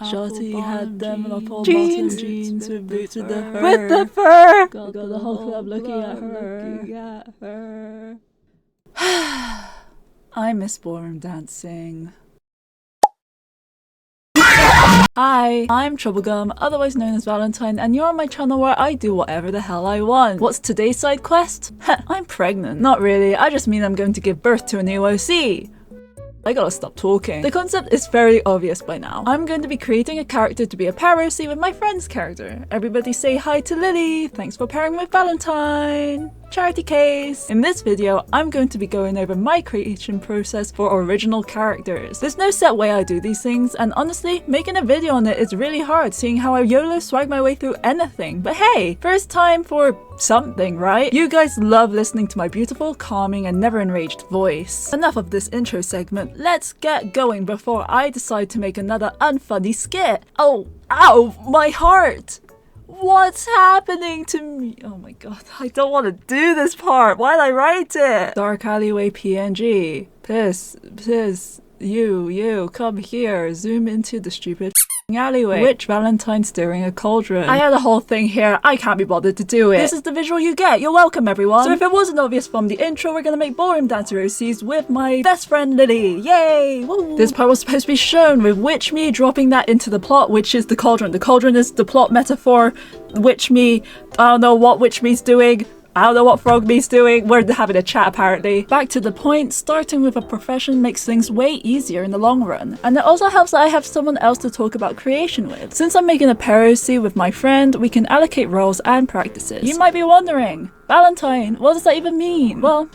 Shorty had them apple bottom jeans with boots with the fur. Got the whole club looking at her. I miss ballroom dancing. Hi, I'm Trubblegum, otherwise known as Valentine, and you're on my channel where I do whatever the hell I want. What's today's side quest? I'm pregnant. Not really, I just mean I'm going to give birth to a new OC. I gotta stop talking. The concept is fairly obvious by now. I'm going to be creating a character to be a pair OC with my friend's character. Everybody say hi to Lily. Thanks for pairing with Valentine. Charity case. In this video, I'm going to be going over my creation process for original characters. There's no set way I do these things, and honestly, making a video on it is really hard, seeing how I YOLO swag my way through anything. But hey, first time for something, right? You guys love listening to my beautiful, calming, and never enraged voice. Enough of this intro segment, let's get going before I decide to make another unfunny skit. Oh, ow, my heart! What's happening to me? Oh my god, I don't want to do this part. Why did I write it? Dark alleyway PNG. Piss, you, come here. Zoom into the stupid alleyway. Witch Valentine stirring a cauldron. I had a whole thing here. I can't be bothered to do it. This is the visual you get. You're welcome, everyone. So if it wasn't obvious from the intro, we're gonna make ballroom dancer OCs with my best friend Lily. Yay! Woo. This part was supposed to be shown with Witch Me dropping that into the plot, which is the cauldron. The cauldron is the plot metaphor. Witch Me, I don't know what Witch Me's doing. I don't know what Frog Me's doing. We're having a chat apparently. Back to the point, starting with a profession makes things way easier in the long run. And it also helps that I have someone else to talk about creation with. Since I'm making a pair OC with my friend, we can allocate roles and practices. You might be wondering, Valentine, what does that even mean? Well,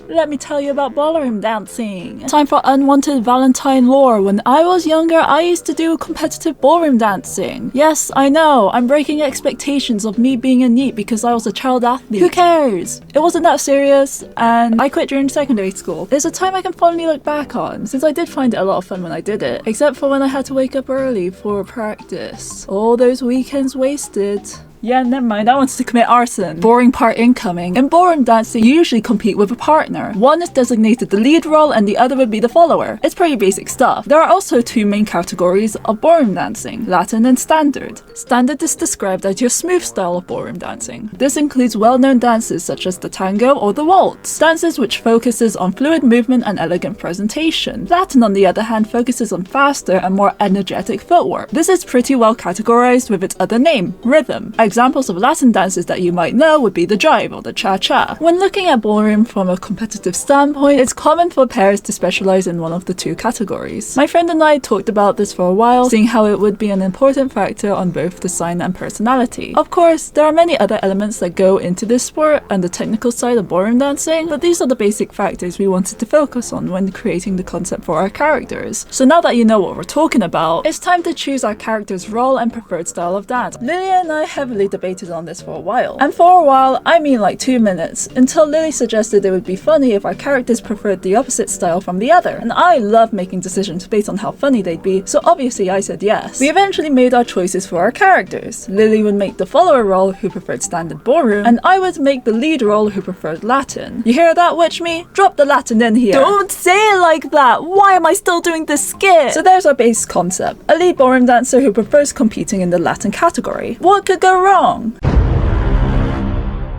let me tell you about ballroom dancing. Time for unwanted Valentine lore. When I was younger, I used to do competitive ballroom dancing. Yes, I know, I'm breaking expectations of me being a NEET because I was a child athlete. Who cares? It wasn't that serious, and I quit during secondary school. It's a time I can fondly look back on, since I did find it a lot of fun when I did it. Except for when I had to wake up early for practice. All those weekends wasted. Yeah, never mind, I wanted to commit arson. Boring part incoming. In ballroom dancing, you usually compete with a partner. One is designated the lead role and the other would be the follower. It's pretty basic stuff. There are also two main categories of ballroom dancing, Latin and standard. Standard is described as your smooth style of ballroom dancing. This includes well-known dances such as the tango or the waltz, dances which focuses on fluid movement and elegant presentation. Latin, on the other hand, focuses on faster and more energetic footwork. This is pretty well categorized with its other name, rhythm. Examples of Latin dances that you might know would be the jive or the cha-cha. When looking at ballroom from a competitive standpoint, it's common for pairs to specialize in one of the two categories. My friend and I talked about this for a while, seeing how it would be an important factor on both design and personality. Of course, there are many other elements that go into this sport and the technical side of ballroom dancing, but these are the basic factors we wanted to focus on when creating the concept for our characters. So now that you know what we're talking about, it's time to choose our character's role and preferred style of dance. Lily and I heavily debated on this for a while. And for a while, I mean like 2 minutes, until Lily suggested it would be funny if our characters preferred the opposite style from the other. And I love making decisions based on how funny they'd be, so obviously I said yes. We eventually made our choices for our characters. Lily would make the follower role who preferred standard ballroom, and I would make the lead role who preferred Latin. You hear that, Witch Me? Drop the Latin in here. Don't say it like that! Why am I still doing this skit? So there's our base concept. A lead ballroom dancer who prefers competing in the Latin category. What could go wrong?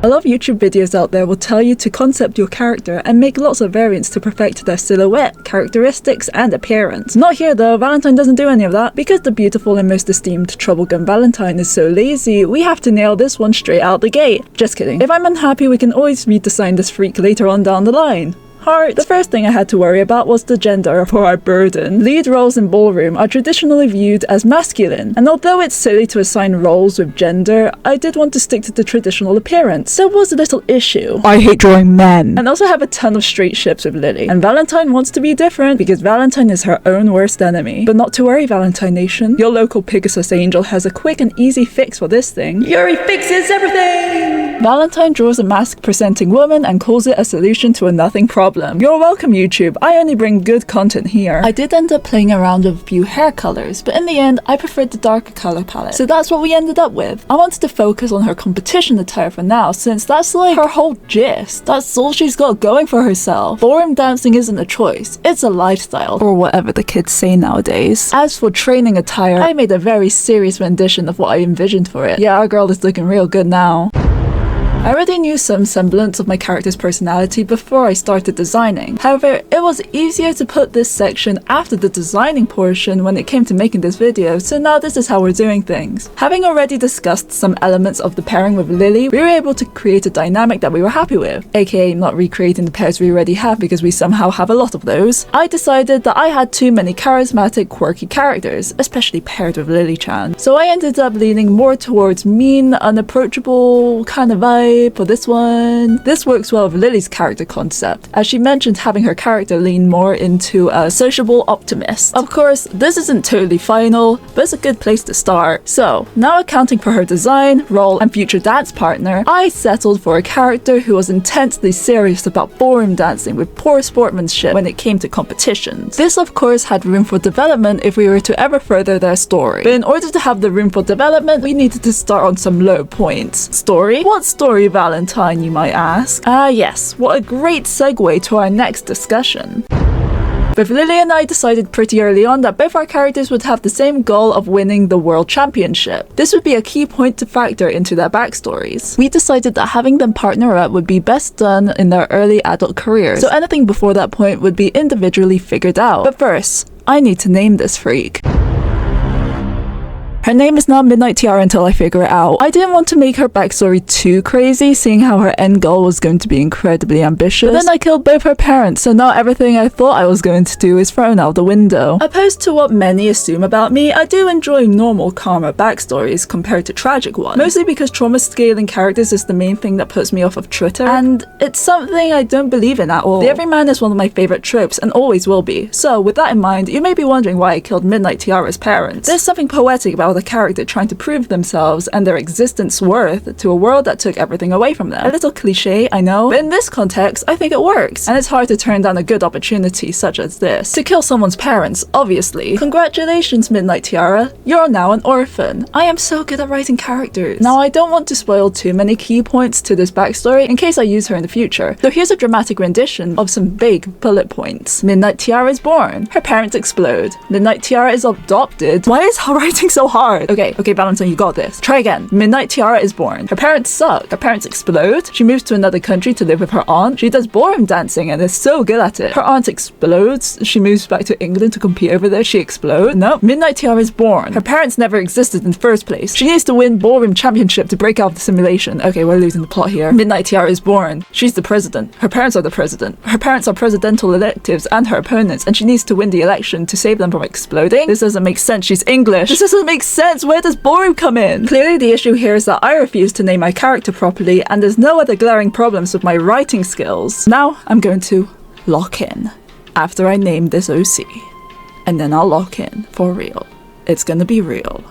A lot of YouTube videos out there will tell you to concept your character and make lots of variants to perfect their silhouette, characteristics, and appearance. Not here though, Valentine doesn't do any of that. Because the beautiful and most esteemed Trubblegum Valentine is so lazy, we have to nail this one straight out the gate. Just kidding. If I'm unhappy, we can always redesign this freak later on down the line. Heart. The first thing I had to worry about was the gender for our burden. Lead roles in ballroom are traditionally viewed as masculine, and although it's silly to assign roles with gender, I did want to stick to the traditional appearance. There was a little issue. I hate drawing men. And also have a ton of straight ships with Lily. And Valentine wants to be different because Valentine is her own worst enemy. But not to worry, Valentine Nation. Your local Pegasus angel has a quick and easy fix for this thing. Yuri fixes everything! Valentine draws a mask-presenting woman and calls it a solution to a nothing problem. You're welcome, YouTube. I only bring good content here. I did end up playing around with a few hair colors, but in the end, I preferred the darker color palette. So that's what we ended up with. I wanted to focus on her competition attire for now, since that's like her whole gist. That's all she's got going for herself. Ballroom dancing isn't a choice, it's a lifestyle, or whatever the kids say nowadays. As for training attire, I made a very serious rendition of what I envisioned for it. Yeah, our girl is looking real good now. I already knew some semblance of my character's personality before I started designing. However, it was easier to put this section after the designing portion when it came to making this video, so now this is how we're doing things. Having already discussed some elements of the pairing with Lily, we were able to create a dynamic that we were happy with, aka not recreating the pairs we already have because we somehow have a lot of those. I decided that I had too many charismatic, quirky characters, especially paired with Lily-chan. So I ended up leaning more towards mean, unapproachable kind of vibe for this one. This works well with Lily's character concept, as she mentioned having her character lean more into a sociable optimist. Of course, this isn't totally final, but it's a good place to start. So, now accounting for her design, role, and future dance partner, I settled for a character who was intensely serious about ballroom dancing with poor sportsmanship when it came to competitions. This of course had room for development if we were to ever further their story, but in order to have the room for development, we needed to start on some low points. Story? What story, Valentine, you might ask? Yes, what a great segue to our next discussion. Both Lily and I decided pretty early on that both our characters would have the same goal of winning the world championship. This would be a key point to factor into their backstories. We decided that having them partner up would be best done in their early adult careers, so anything before that point would be individually figured out. But first, I need to name this freak. Her name is not Midnight Tiara until I figure it out. I didn't want to make her backstory too crazy, seeing how her end goal was going to be incredibly ambitious. But then I killed both her parents, so now everything I thought I was going to do is thrown out the window. Opposed to what many assume about me, I do enjoy normal, calmer backstories compared to tragic ones. Mostly because trauma scaling characters is the main thing that puts me off of Twitter, and it's something I don't believe in at all. The everyman is one of my favorite tropes, and always will be. So with that in mind, you may be wondering why I killed Midnight Tiara's parents. There's something poetic about the character trying to prove themselves and their existence worth to a world that took everything away from them. A little cliche, I know, but in this context, I think it works. And it's hard to turn down a good opportunity such as this. To kill someone's parents, obviously. Congratulations, Midnight Tiara. You're now an orphan. I am so good at writing characters. Now, I don't want to spoil too many key points to this backstory in case I use her in the future. So here's a dramatic rendition of some big bullet points. Midnight Tiara is born. Her parents explode. Midnight Tiara is adopted. Why is her writing so hard? Okay, Valentine, you got this. Try again. Midnight Tiara is born. Her parents suck. Her parents explode. She moves to another country to live with her aunt. She does ballroom dancing and is so good at it. Her aunt explodes. She moves back to England to compete over there. She explodes. No. Midnight Tiara is born. Her parents never existed in the first place. She needs to win ballroom championship to break out of the simulation. Okay, we're losing the plot here. Midnight Tiara is born. She's the president. Her parents are the president. Her parents are presidential electives and her opponents, and she needs to win the election to save them from exploding. This doesn't make sense. She's English. This doesn't make sense. Where does ballroom come in? Clearly the issue here is that I refuse to name my character properly, and there's no other glaring problems with my writing skills. Now I'm going to lock in after I name this OC, and then I'll lock in for real. It's gonna be real.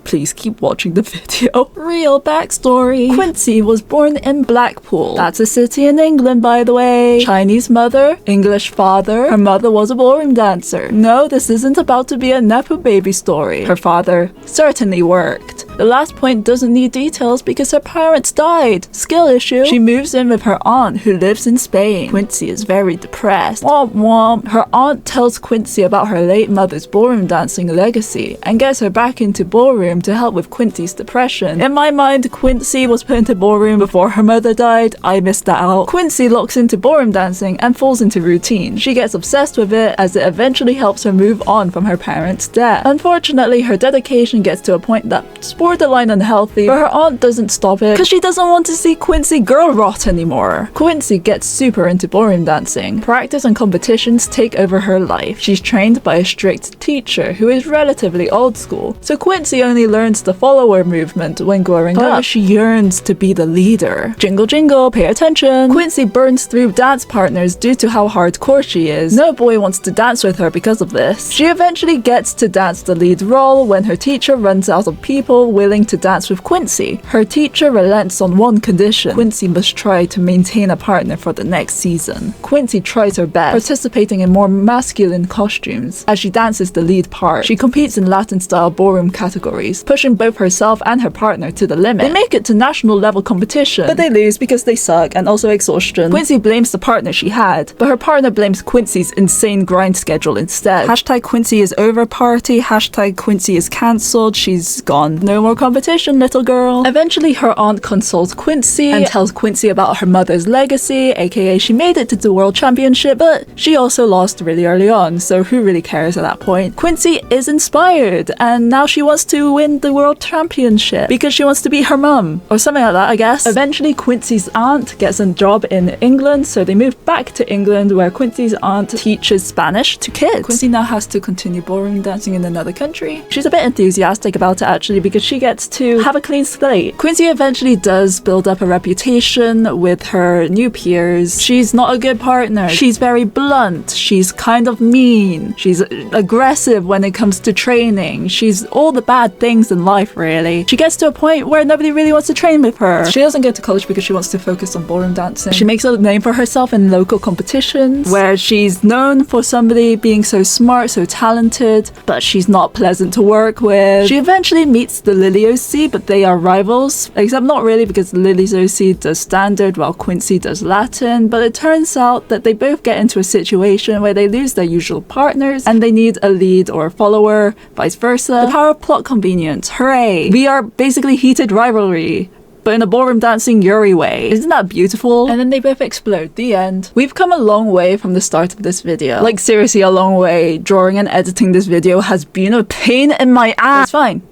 Please keep watching the video. Real backstory. Quincy was born in Blackpool. That's a city in England, by the way. Chinese mother, English father. Her mother was a ballroom dancer. No, this isn't about to be a Nepo baby story. Her father certainly worked. The last point doesn't need details because her parents died. Skill issue. She moves in with her aunt who lives in Spain. Quincy is very depressed. Womp womp. Her aunt tells Quincy about her late mother's ballroom dancing legacy and gets her back into ballroom to help with Quincy's depression. In my mind, Quincy was put into ballroom before her mother died. I missed that out. Quincy locks into ballroom dancing and falls into routine. She gets obsessed with it as it eventually helps her move on from her parents' death. Unfortunately, her dedication gets to a point that's borderline unhealthy, but her aunt doesn't stop it because she doesn't want to see Quincy girl rot anymore. Quincy gets super into ballroom dancing. Practice and competitions take over her life. She's trained by a strict teacher who is relatively old school, so Quincy only learns the follower movement when growing up. She yearns to be the leader. Jingle jingle, pay attention. Quincy burns through dance partners due to how hardcore she is. No boy wants to dance with her because of this. She eventually gets to dance the lead role when her teacher runs out of people willing to dance with Quincy. Her teacher relents on one condition: Quincy must try to maintain a partner for the next season. Quincy tries her best, participating in more masculine costumes as she dances the lead part. She competes in Latin-style ballroom categories, pushing both herself and her partner to the limit. They make it to national level competition, but they lose because they suck and also exhaustion. Quincy blames the partner she had, but her partner blames Quincy's insane grind schedule instead. Hashtag Quincy is over party, hashtag Quincy is cancelled, she's gone. No more competition, little girl. Eventually her aunt consoles Quincy and tells Quincy about her mother's legacy, aka she made it to the world championship, but she also lost really early on, so who really cares at that point? Quincy is inspired, and now she wants to win the world championship because she wants to be her mum, or something like that, I guess. Eventually Quincy's aunt gets a job in England, so they move back to England where Quincy's aunt teaches Spanish to kids. Quincy now has to continue ballroom dancing in another country. She's a bit enthusiastic about it actually because she gets to have a clean slate. Quincy eventually does build up a reputation with her new peers. She's not a good partner. She's very blunt. She's kind of mean. She's aggressive when it comes to training. She's all the bad things in life, really. She gets to a point where nobody really wants to train with her. She doesn't go to college because she wants to focus on ballroom dancing. She makes a name for herself in local competitions where she's known for somebody being so smart, so talented, but she's not pleasant to work with. She eventually meets the Lily OC, but they are rivals, except not really because Lily's OC does standard while Quincy does Latin, but it turns out that they both get into a situation where they lose their usual partners and they need a lead or a follower, vice versa. The power of plot convenience, hooray! We are basically heated rivalry, but in a ballroom dancing Yuri way. Isn't that beautiful? And then they both explode. The end. We've come a long way from the start of this video. Like seriously a long way. Drawing and editing this video has been a pain in my ass. It's fine.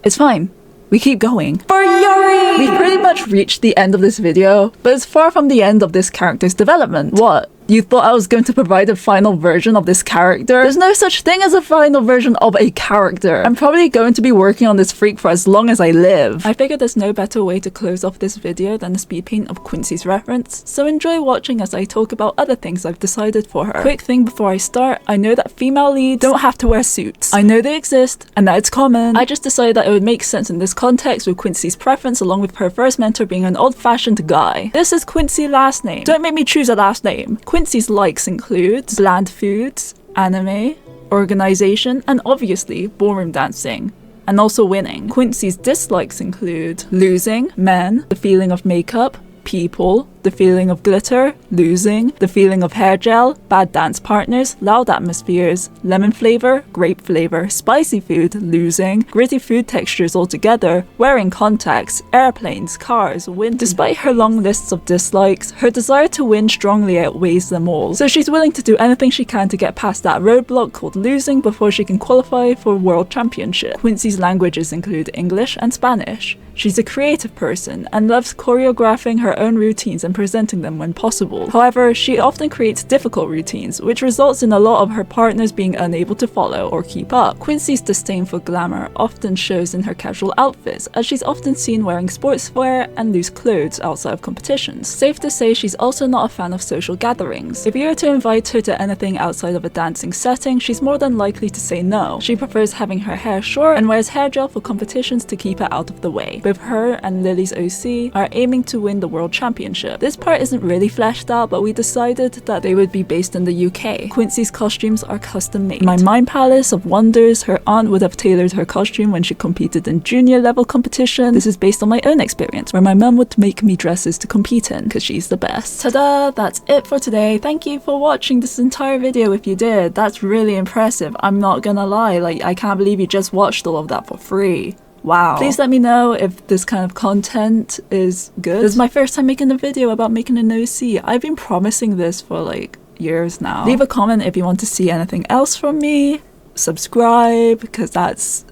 It's fine. We keep going. For Yuri! We've pretty much reached the end of this video, but it's far from the end of this character's development. What? You thought I was going to provide a final version of this character? There's no such thing as a final version of a character. I'm probably going to be working on this freak for as long as I live. I figured there's no better way to close off this video than a speed paint of Quincy's reference, so enjoy watching as I talk about other things I've decided for her. Quick thing before I start, I know that female leads don't have to wear suits. I know they exist, and that it's common. I just decided that it would make sense in this context with Quincy's preference along with her first mentor being an old-fashioned guy. This is Quincy's last name. Don't make me choose a last name. Quincy's likes include bland foods, anime, organization, and obviously ballroom dancing, and also winning. Quincy's dislikes include losing, men, the feeling of makeup, people, the feeling of glitter, losing, the feeling of hair gel, bad dance partners, loud atmospheres, lemon flavor, grape flavor, spicy food, losing, gritty food textures altogether, wearing contacts, airplanes, cars, wind. Despite her long lists of dislikes, her desire to win strongly outweighs them all, so she's willing to do anything she can to get past that roadblock called losing before she can qualify for World Championship. Quincy's languages include English and Spanish. She's a creative person and loves choreographing her own routines and presenting them when possible. However, she often creates difficult routines, which results in a lot of her partners being unable to follow or keep up. Quincy's disdain for glamour often shows in her casual outfits, as she's often seen wearing sportswear and loose clothes outside of competitions. Safe to say she's also not a fan of social gatherings. If you were to invite her to anything outside of a dancing setting, she's more than likely to say no. She prefers having her hair short and wears hair gel for competitions to keep her out of the way. Both her and Lily's OC are aiming to win the World Championship. This part isn't really fleshed out, but we decided that they would be based in the UK. Quincy's costumes are custom made. In my mind palace of wonders, her aunt would have tailored her costume when she competed in junior level competition. This is based on my own experience, where my mum would make me dresses to compete in, because she's the best. Ta-da! That's it for today. Thank you for watching this entire video if you did. That's really impressive. I'm not gonna lie, like, I can't believe you just watched all of that for free. Wow. Please let me know if this kind of content is good. This is my first time making a video about making an OC. I've been promising this for like years now. Leave a comment if you want to see anything else from me. Subscribe, because that's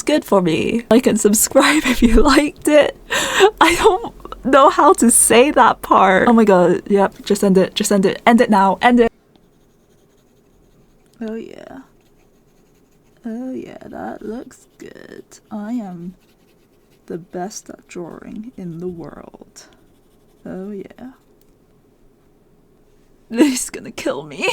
good for me. Like and subscribe if you liked it. I don't know how to say that part. Oh my god, yep, just end it, end it now, end it. Oh yeah. Oh yeah, that looks good. I am the best at drawing in the world. Oh yeah. Lily's gonna kill me.